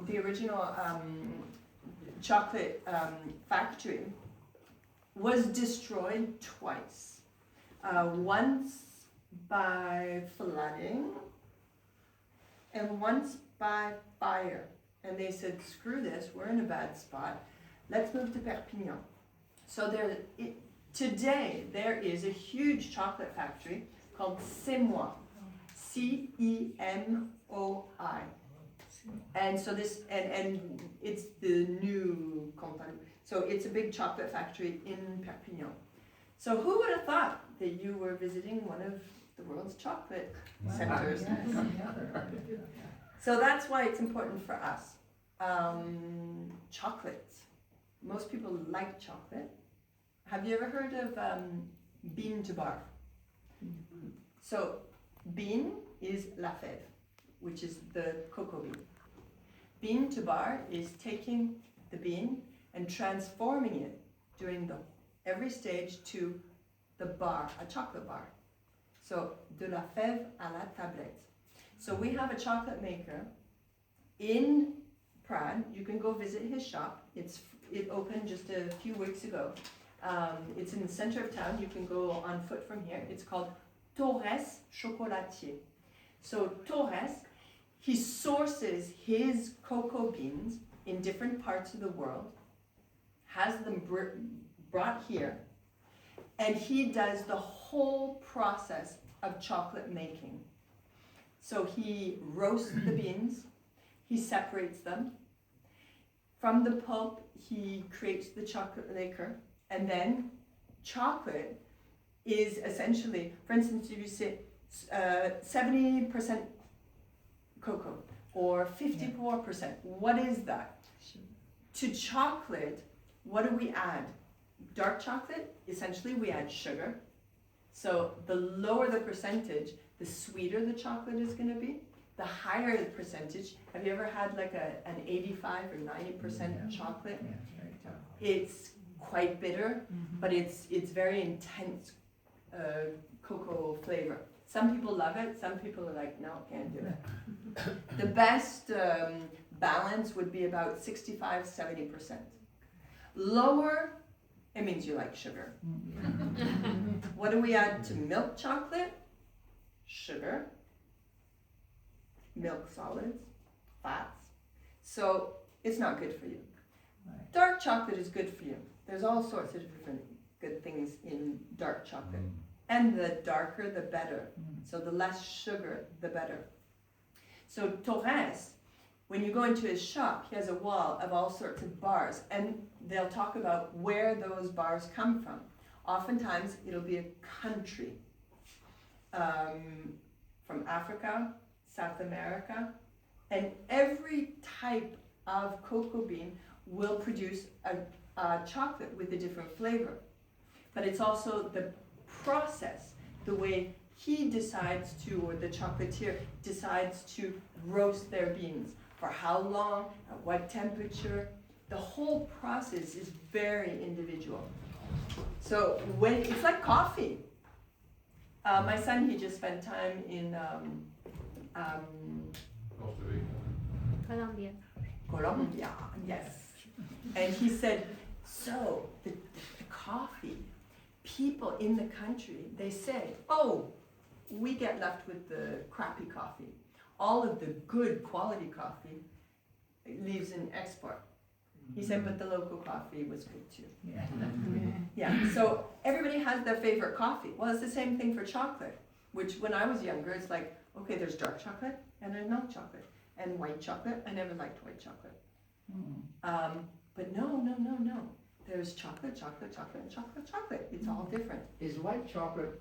the original chocolate factory was destroyed twice. Once by flooding and once by fire. And they said, screw this, we're in a bad spot. Let's move to Perpignan. So today there is a huge chocolate factory called Cemoi. C-E-M-O-I. And so and it's the new company. So it's a big chocolate factory in Perpignan. So who would have thought that you were visiting one of the world's chocolate centers? So that's why it's important for us. Chocolate. Most people like chocolate. Have you ever heard of bean to bar? So bean is la fève, which is the cocoa bean. Bean to bar is taking the bean and transforming it during every stage to the bar, a chocolate bar. So de la fève à la tablette. So we have a chocolate maker in Prague. You can go visit his shop. It opened just a few weeks ago. It's in the center of town. You can go on foot from here. It's called Torres chocolatier. So Torres, he sources his cocoa beans in different parts of the world, has them brought here, and he does the whole process of chocolate making. So he roasts the beans, he separates them. From the pulp, he creates the chocolate liquor, and then chocolate is essentially, for instance, if you say 70% cocoa or 54%, what is that? To chocolate, what do we add? Dark chocolate, essentially we add sugar. So the lower the percentage, the sweeter the chocolate is going to be. The higher the percentage, have you ever had like an 85 or 90% chocolate? It's quite bitter, but it's very intense cocoa flavor. Some people love it, some people are like, no, can't do it. The best balance would be about 65-70%. Lower, it means you like sugar. What do we add to milk chocolate? Sugar, milk solids, fats. So it's not good for you. Dark chocolate is good for you. There's all sorts of different good things in dark chocolate. And the darker, the better. So the less sugar, the better. So Torres, when you go into his shop, he has a wall of all sorts of bars, and they'll talk about where those bars come from. Oftentimes, it'll be a country. From Africa, South America, and every type of cocoa bean will produce a chocolate with a different flavor. But it's also the process, the way he decides to, or the chocolatier decides to roast their beans. For how long, at what temperature. The whole process is very individual. So it's like coffee. My son, he just spent time in Colombia, yes. And he said, so the coffee, people in the country, they say, oh, we get left with the crappy coffee. All of the good quality coffee leaves in export. He said, but the local coffee was good too. Yeah, so everybody has their favorite coffee. Well, it's the same thing for chocolate, which when I was younger, it's like, okay, there's dark chocolate and there's milk chocolate and white chocolate. I never liked white chocolate. But no. There's chocolate, and chocolate. It's all different. Is white chocolate